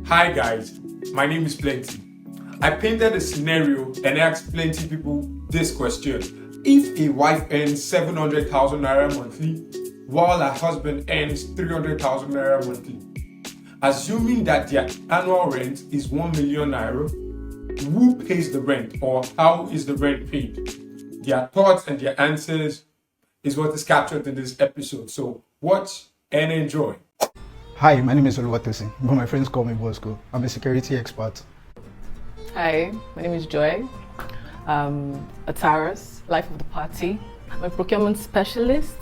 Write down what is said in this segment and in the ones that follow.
Hi guys, my name is Plenty. I painted a scenario and asked plenty people this question. If a wife earns 700,000 naira monthly while her husband earns 300,000 naira monthly, assuming that their annual rent is 1 million naira, who pays the rent or how is the rent paid? Their thoughts and their answers is what is captured in this episode. So watch and enjoy. Hi, my name is Oluwatosin, but my friends call me Bosco. I'm a security expert. Hi, my name is Joy. A Taurus, life of the party. I'm a procurement specialist.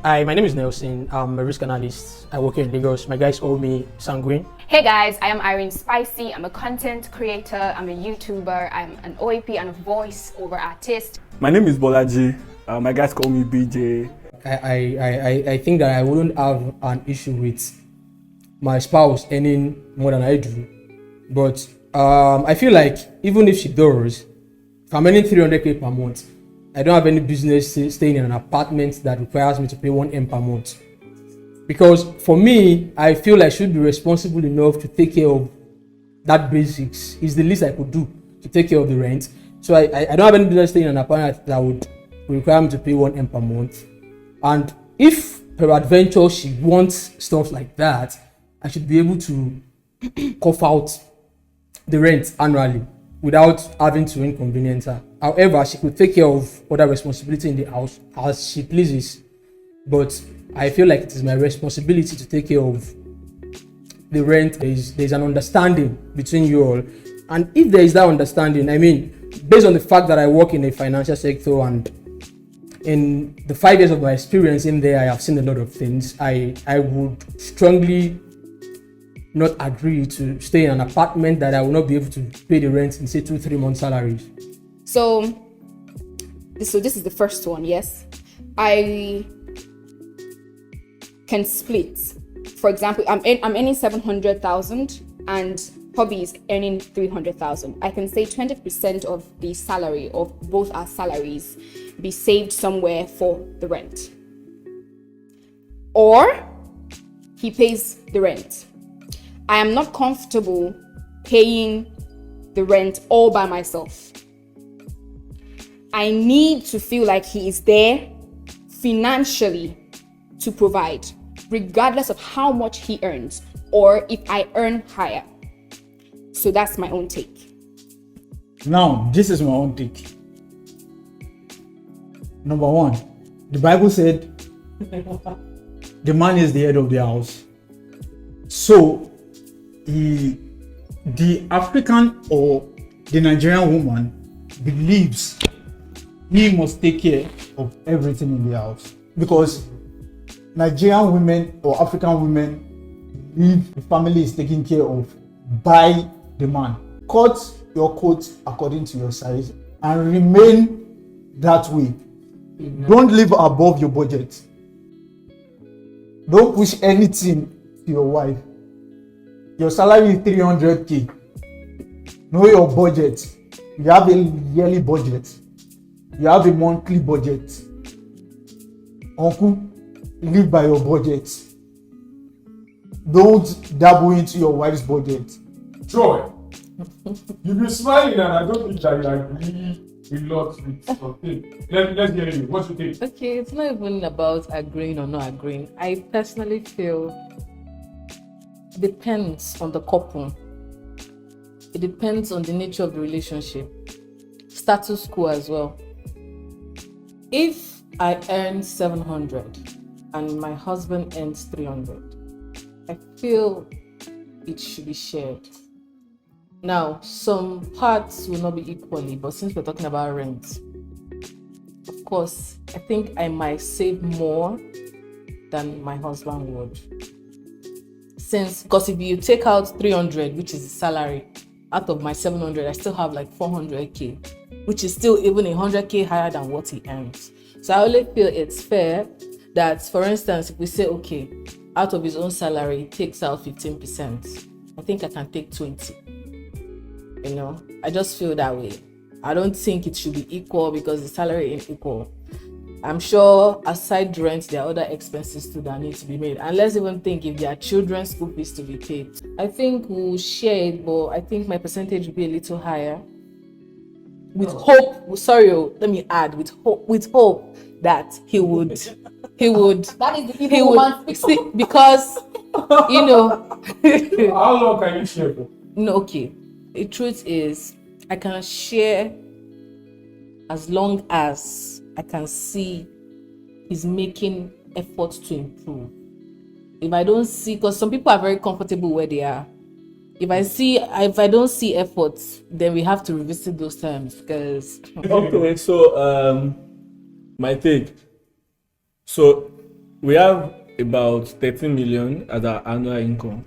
Hi, my name is Nelson. I'm a risk analyst. I work here in Lagos. My guys call me Sanguine. Hey guys, I am Irene Spicy. I'm a content creator, I'm a YouTuber, I'm an OAP and a voice over artist. My name is Bolaji. My guys call me BJ. I think that I wouldn't have an issue with my spouse earning more than I do. But I feel like even if she does, if I'm earning 300k per month, I don't have any business staying in an apartment that requires me to pay 1M per month. Because for me, I feel I should be responsible enough to take care of that basics. It's the least I could do to take care of the rent. So I don't have any business staying in an apartment that would require me to pay 1M per month. And if peradventure she wants stuff like that, I should be able to cough out the rent annually without having to inconvenience her. However, she could take care of other responsibility in the house as she pleases. But I feel like it is my responsibility to take care of the rent. There's an understanding between you all. And if there is that understanding, I mean, based on the fact that I work in a financial sector and in the 5 years of my experience in there, I have seen a lot of things. I would strongly not agree to stay in an apartment that I will not be able to pay the rent in say 2-3 months salaries. So this is the first one, yes. I can split. For example, I'm earning 700,000 and hubby is earning 300,000. I can say 20% of the salary of both our salaries be saved somewhere for the rent. Or he pays the rent. I am not comfortable paying the rent all by myself. I need to feel like he is there financially to provide, regardless of how much he earns or if I earn higher. So that's my own take. Now, this is my own take. Number one, the Bible said the man is the head of the house. So, the African or the Nigerian woman believes he must take care of everything in the house. Because Nigerian women or African women believe the family is taken care of by the man. Cut your coat according to your size and remain that way. Don't live above your budget. Don't push anything to your wife. Your salary is 300k. Know your budget. You have a yearly budget. You have a monthly budget. Uncle, live by your budget. Don't dabble into your wife's budget. Joy, you've been smiling and I don't think that you agree a lot with something. Let's hear you. What you think? Okay, it's not even about agreeing or not agreeing. I personally feel it depends on the couple. It depends on the nature of the relationship. Status quo as well. If I earn 700 and my husband earns 300, I feel it should be shared. Now, some parts will not be equally, but since we're talking about rent, of course, I think I might save more than my husband would. Because if you take out 300, which is the salary, out of my 700, I still have like 400k, which is still even 100k higher than what he earns. So I only feel it's fair that, for instance, if we say, okay, out of his own salary, he takes out 15%, I think I can take 20. You know, I just feel that way. I don't think it should be equal because the salary ain't equal. I'm sure aside rent, there are other expenses too that need to be made. And let's even think if there are children's school fees to be paid. I think we'll share it, but I think my percentage will be a little higher. With hope, sorry, let me add, with hope that he would. That is the He evil woman would see, because you know. How long can you share for? No, okay. The truth is, I can share as long as I can see he's making efforts to improve. If I don't see, because some people are very comfortable where they are. If I don't see efforts, then we have to revisit those terms, because Okay, so my take. So we have about 13 million as our annual income.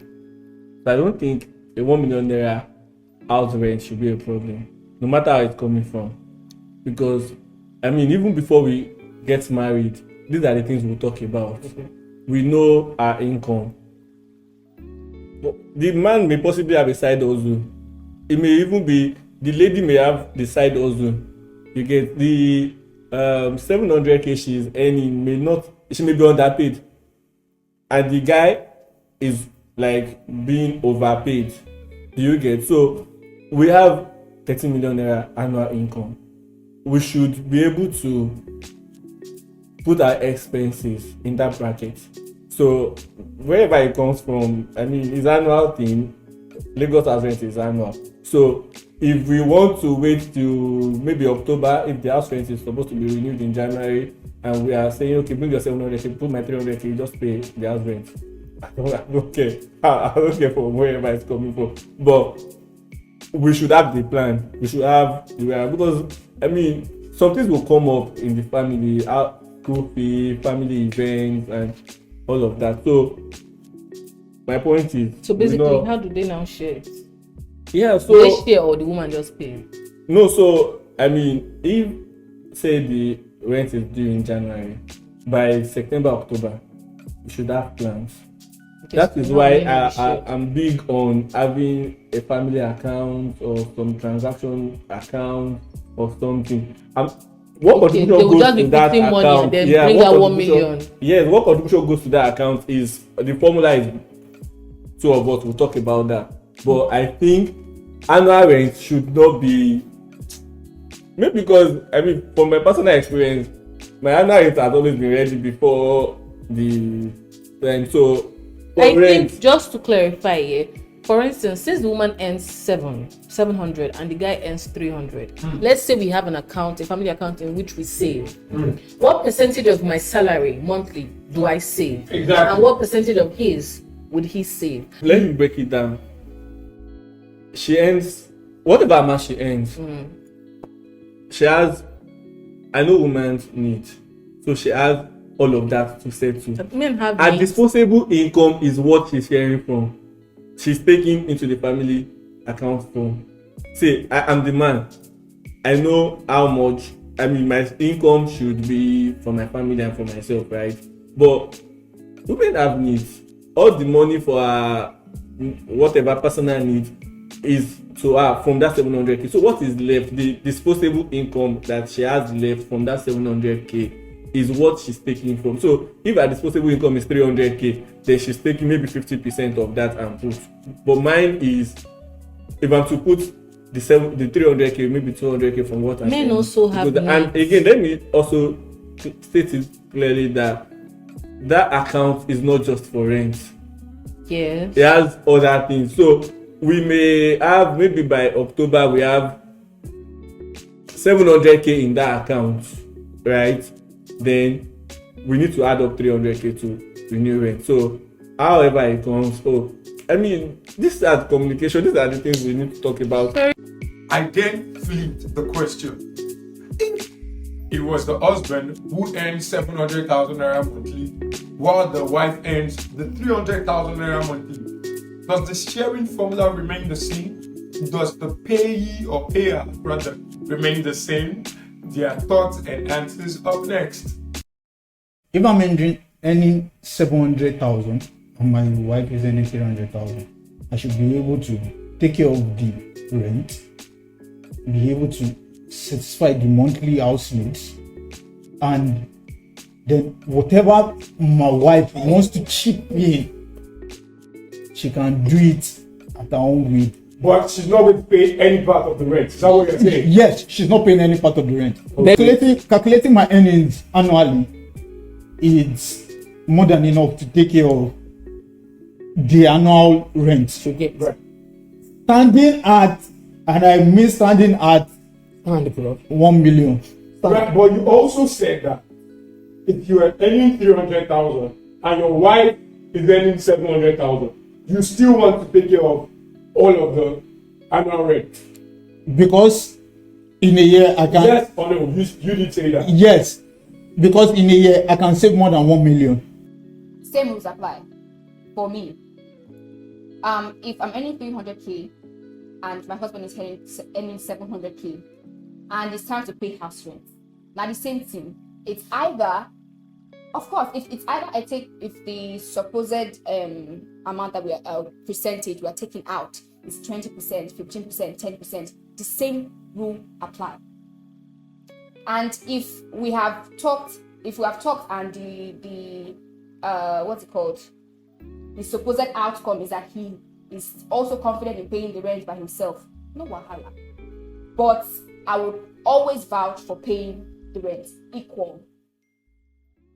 So I don't think a 1 million naira house rent should be a problem, no matter how it's coming from. Because I mean, even before we get married, these are the things we'll talk about. Okay. We know our income. The man may possibly have a side hustle. It may even be the lady may have the side hustle. You get the 700k she's earning she may be underpaid, and the guy is like being overpaid. Do you get? So we have 30 million naira annual income. We should be able to put our expenses in that bracket. So wherever it comes from, I mean, it's annual thing. Lagos house rent is annual. So if we want to wait till maybe October, if the house rent is supposed to be renewed in January, and we are saying, okay, bring your 700k, put my 300k, just pay the house rent. I don't care. I don't care from wherever it's coming from. But we should have the plan. We should have the way, because I mean, some things will come up in the family, school fee, family events, and all of that. So my point is, so basically, how do they now share it? Yeah, so do they share or the woman just pay? No, so I mean, if say the rent is due in January, by September, October, we should have plans. Okay, that is why I'm big on having a family account or some transaction account or something. What contribution goes to that account? Bring out 1 million. Yes, what contribution goes to that account is the formula is 2 of us will talk about that. But I think annual rent should not be, maybe because I mean from my personal experience, my annual rent has always been ready before the rent. So I think just to clarify here, for instance, since the woman earns 700 and the guy earns 300, let's say we have an account, a family account in which we save. What percentage of my salary monthly do I save? Exactly. And what percentage of his would he save? Let me break it down. She earns whatever amount she earns. She has, I know women's needs, so she has all of that to settle. Men have her needs. Disposable income is what she's sharing from. She's taking into the family account from. Say, I'm the man. I know how much, I mean, my income should be for my family and for myself, right? But women have needs. All the money for her, whatever personal needs, is to her from that 700k. So what is left, the disposable income that she has left from that 700k is what she's taking from. So if her disposable income is 300k, then she's taking maybe 50% of that and put. But mine is, if I'm to put the 300k, maybe 200k from what I'm men also have needs. And again, let me also state it clearly that account is not just for rent. Yes. It has other things. So we may have, maybe by October, we have 700k in that account, right? Then we need to add up 300k to renew rent. So however it comes, I mean, these are communication, these are the things we need to talk about. I then flipped the question. If it was the husband who earns 700,000 naira monthly, while the wife earns the 300,000 naira monthly, does the sharing formula remain the same? Does the payee or payer rather remain the same? Their thoughts and answers up next. If I'm earning 700,000 and my wife is earning 300,000, I should be able to take care of the rent, be able to satisfy the monthly house needs, and then whatever my wife wants to chip in, she can do it at her own will. But she's not going to pay any part of the rent. Is that what you're saying? Yes, she's not paying any part of the rent. Okay. Calculating my earnings annually, it's more than enough to take care of the annual rent. Okay. Right. Standing at, and I mean standing at 1 million. Right, but you also said that if you are earning 300,000 and your wife is earning 700,000, you still want to take care of all of the annual rent. Because in a year I can. Yes or no? You did say that. Yes, because in a year I can save more than 1 million. Same rules apply for me. If I'm earning 300k and my husband is earning 700k, and it's time to pay house rent, now the same thing. It's either, of course, if the supposed amount that we are percentage we are taking out is 20%, 15%, 10%, the same rule apply. And if we have talked and the what's it called? The supposed outcome is that he is also confident in paying the rent by himself, no wahala. But I would always vouch for paying the rent equal,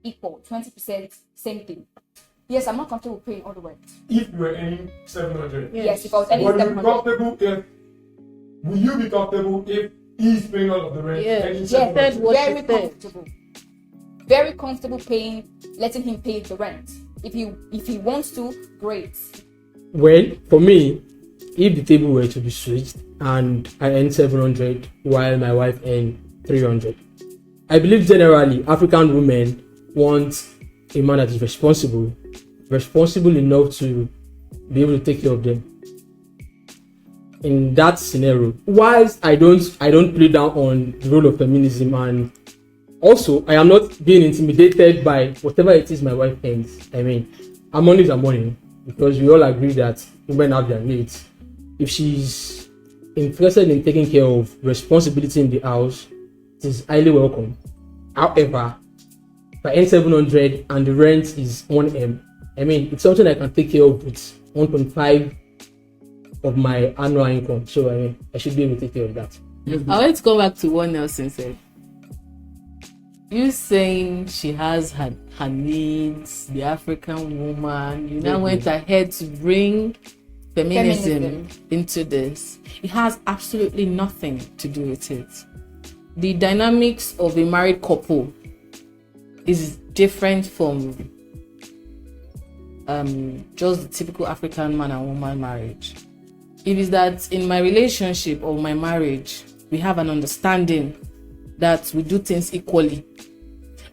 20%, same thing. Yes, I'm not comfortable paying all the rent. If you were earning 700, yes, if I was earning 700. Will you be comfortable if he's paying all of the rent? Yeah. Earning Yeah. 700? Very comfortable. Very comfortable letting him pay the rent. If he wants to, great. Well, for me, if the table were to be switched and I earn 700 while my wife earns 300, I believe generally African women want a man that is responsible enough to be able to take care of them. In that scenario, whilst I don't play down on the role of feminism, and also I am not being intimidated by whatever it is my wife earns. I mean, her money is her money, because we all agree that women have their needs. If she's interested in taking care of responsibility in the house, it is highly welcome. However, if I earn 700 and the rent is 1M, I mean, it's something I can take care of with 1.5 of my annual income. So I mean, I should be able to take care of that. I want to go back to what Nelson said. You saying she has her needs, the African woman, you now went ahead to bring feminism into this. It has absolutely nothing to do with it. The dynamics of a married couple is different from just the typical African man and woman marriage. It is that in my relationship or my marriage, we have an understanding that we do things equally.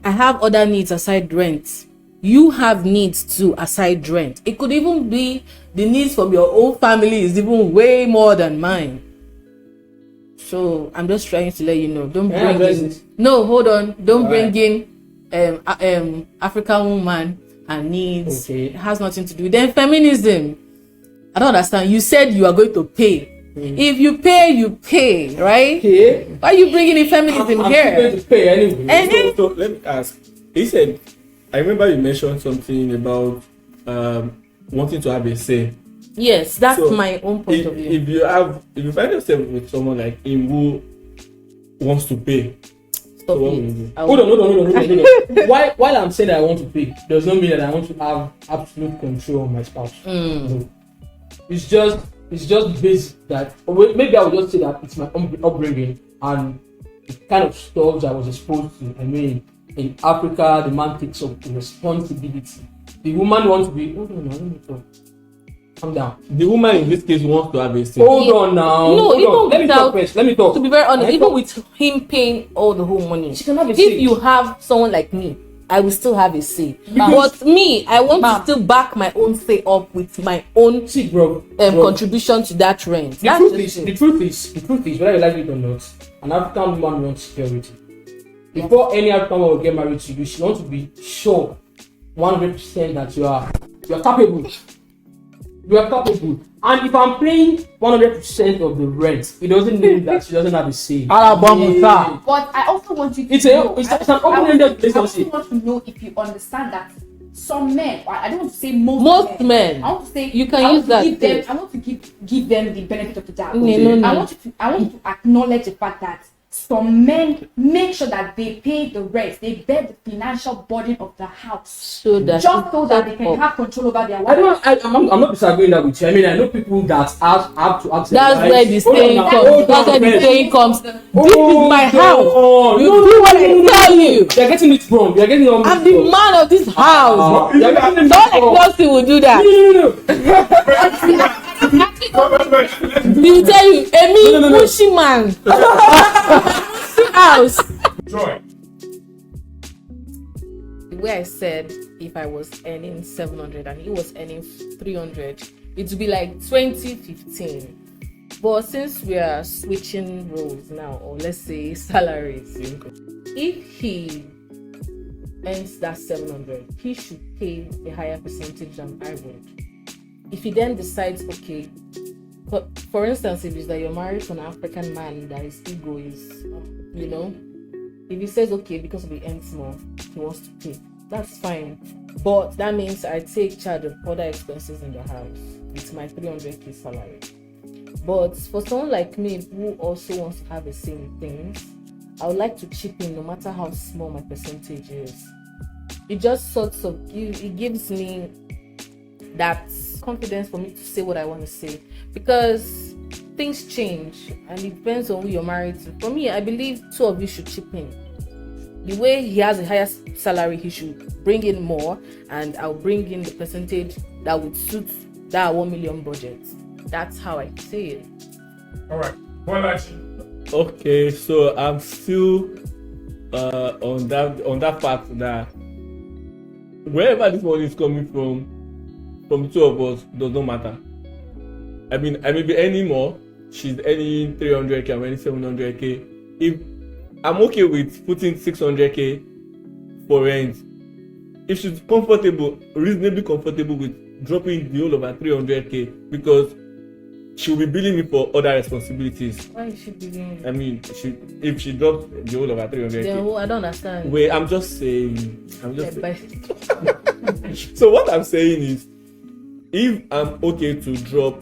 I have other needs aside rent. You have needs too aside rent. It could even be the needs from your own family is even way more than mine. So I'm just trying to let you know. Don't bring in. No, hold on. Don't bring in African woman and needs. Okay. It has nothing to do. Then feminism. I don't understand. You said you are going to pay. If you pay, you pay, right? Okay. Why are you bringing in feminism I'm here? going to pay anyway. And So let me ask. He said, I remember you mentioned something about wanting to have a say. yes, that's So, my own point of view. If you find yourself with someone like him who wants to pay, Stop what it. will you do? I Hold will- on. While I'm saying that I want to pay, does not mean that I want to have absolute control on my spouse. No. It's just based that, or maybe I would just say that it's my upbringing and the kind of stuff I was exposed to. I mean, in Africa, the man takes up the responsibility. The woman wants to be. Hold on now, let me talk. Calm down. The woman in this case wants to have a say. Hold on now. No, Hold even on. Let me talk without- first. Let me talk. To be very honest, Can I even talk? with him paying all the whole money, She can have a if say. you have someone like me, I will still have a say. Because- But me, I want Ma'am. to still back my own say up with my own See, bro. contribution to that rent. The That's truth just it. is, whether you like it or not, an African woman wants security. Before any African woman will get married to you, she wants to be sure 100% that you are capable. You are capable. And if I'm paying 100% of the rent, it doesn't mean that she doesn't have a say. Alabamuta. But I also want you to It's know. an open-ended I also relationship. want to know if you understand that some men, I don't want to say most men. I want to say You can I want use to that give them. too. I want to give them the benefit of the doubt. No. I want you to acknowledge the fact that some men make sure that they pay the rent, they bear the financial burden of the house, So that just so that they can have control over their I wife. don't. I'm not disagreeing that with you. I mean, I know people that have to ask. That's where the saying comes. That's where the saying comes. This Oh, is my house. no, You do what I tell you. You're getting it wrong. You're getting it wrong. I'm the man of this house. You're getting it Not like wrong. Kelsey will do that. He will tell you, Emi, No. pushy man. House. Joy. The way I said, if I was earning 700 and he was earning 300, it would be like 2015. But since we are switching roles now, or let's say salaries, if he earns that 700, he should pay a higher percentage than I would. If he then decides, okay, for instance, if it's that you're married to an African man that his ego is, if he says, okay, because he earns more, he wants to pay, that's fine. But that means I take charge of other expenses in the house with my 300k salary. But for someone like me who also wants to have the same things, I would like to chip in no matter how small my percentage is. It just it gives me that confidence for me to say what I want to say, because things change and it depends on who you're married to. For me, I believe two of you should chip in. The way he has a higher salary, he should bring in more, and I'll bring in the percentage that would suit that 1 million budget. That's how I see it. All right. Bolaji. Okay, so I'm still on that part that wherever this money is coming from the two of us does not matter. I mean, I may be earning more. She's earning 300k, I'm earning 700k. If I'm okay with putting 600k for rent, if she's reasonably comfortable with dropping the whole of her 300k, because she'll be billing me for other responsibilities. Why is she billing you? I mean, if she drops the whole of her 300k. Then I don't understand. Wait, I'm just saying. So what I'm saying is, if I'm okay to drop,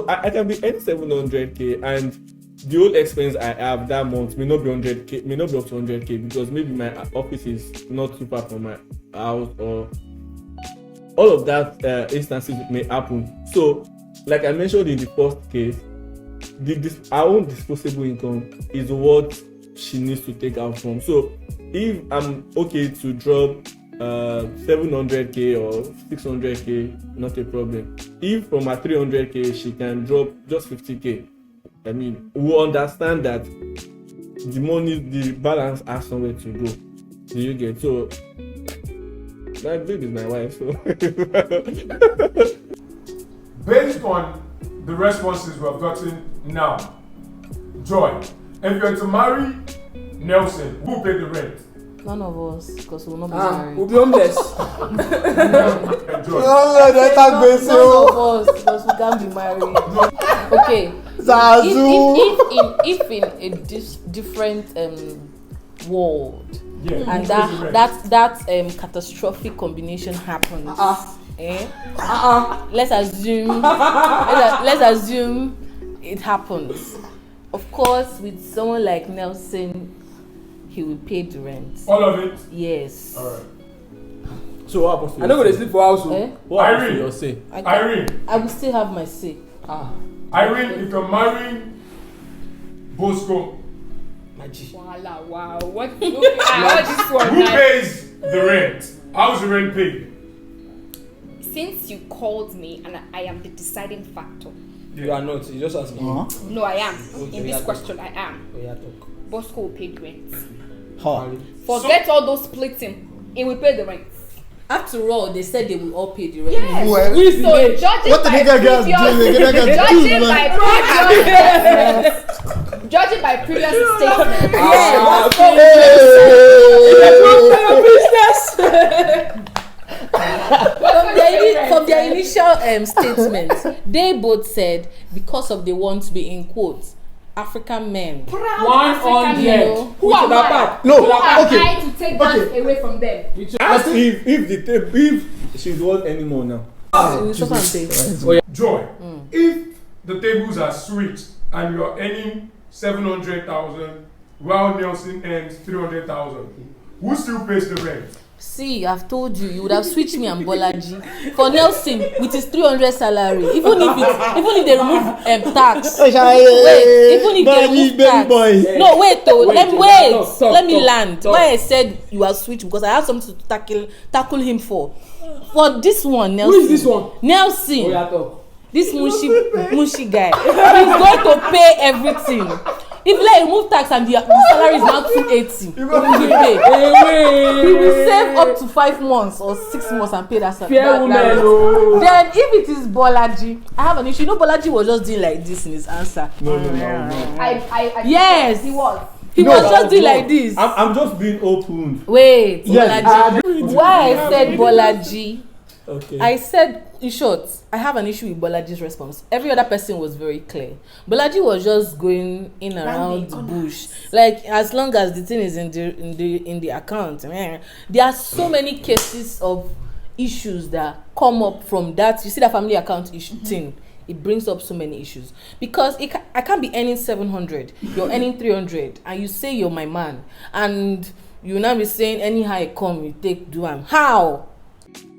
I can be earning 700k and the whole expense I have that month may not be 100k, may not be up to 100k, because maybe my office is not too far from my house, or all of that instances may happen. So, like I mentioned in the first case, our own disposable income is what she needs to take out from. So, if I'm okay to drop 700k or 600k, not a problem. If from her 300k she can drop just 50k, I mean, we understand that the balance has somewhere to go. Do you get? So my baby is my wife, so Based on the responses we have gotten now, Joy, if you're to marry Nelson, who paid the rent? None of us, because we will not be married. We'll be homeless. Joy. None of us, because we can't be married. Okay. If in a different world, Yeah, and who pays the rent? that catastrophic combination happens, let's assume it happens. Of course, with someone like Nelson, he will pay the rent. All of it? Yes. Alright. So what happens to I know your they say? sleep for house. Eh? What happens to Irene. your say? Irene, I will still have my say. Irene, if you're marrying Bosco, Voila, wow. What? I heard this one. who pays the rent? How's the rent paid? Since you called me and I am the deciding factor. You are not. You just ask me. No, I am. Okay, In yeah, this question, I am. Oh, yeah, talk. Bosco will pay the rent. Huh. Forget all those splitting. He will pay the rent. After all, they said they will all pay the rent. Yes. Well, So judging what the by nigga guys previous, judging by previous statements. Yeah, business. From their initial statement, they both said because of they want to be in quotes African men. 100. You know, Who am I? No, Who am okay. I to take that away from them? Ask if she's worth any more now. Joy, if the tables are switched and you're earning 700,000 while Nelson earns 300,000, who still pays the rent? See, I've told you, you would have switched me and Bolaji for Nelson with his 300 salary. Even if they remove tax. Wait, even if they remove tax. No, wait, though. Let me land. Why I said you are switched because I have something to tackle him for. For this one, Nelson. Who is this one? Nelson. Oh, yeah, talk. This mushy guy. He's going to pay everything. If like remove tax and the salary is now 280, he will pay. He will save up to 5 months or 6 months and pay that salary. Then if it is Bolaji, I have an issue. You know, Bolaji was just doing like this in his answer. No. Yes, he was. He was just doing like this. I'm just being open. Wait, Yes. Bolaji. Why I said Bolaji? Okay. I said, in short, I have an issue with Bolaji's response. Every other person was very clear. Bolaji was just going in around the bush. Like, as long as the thing is in the account, there are so many cases of issues that come up from that. You see that family account issue thing. It brings up so many issues because I can't be earning 700. You're earning 300, and you say you're my man, and you now be saying anyhow I come, you take do am. How?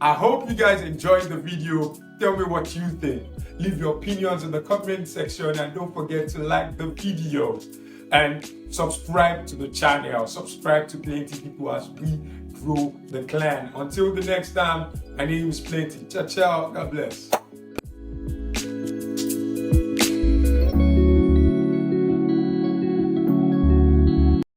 I hope you guys enjoyed the video. Tell me what you think. Leave your opinions in the comment section and don't forget to like the video and subscribe to the channel. Subscribe to Plenty People as we grow the clan. Until the next time, my name is Plenty. Ciao, ciao. God bless.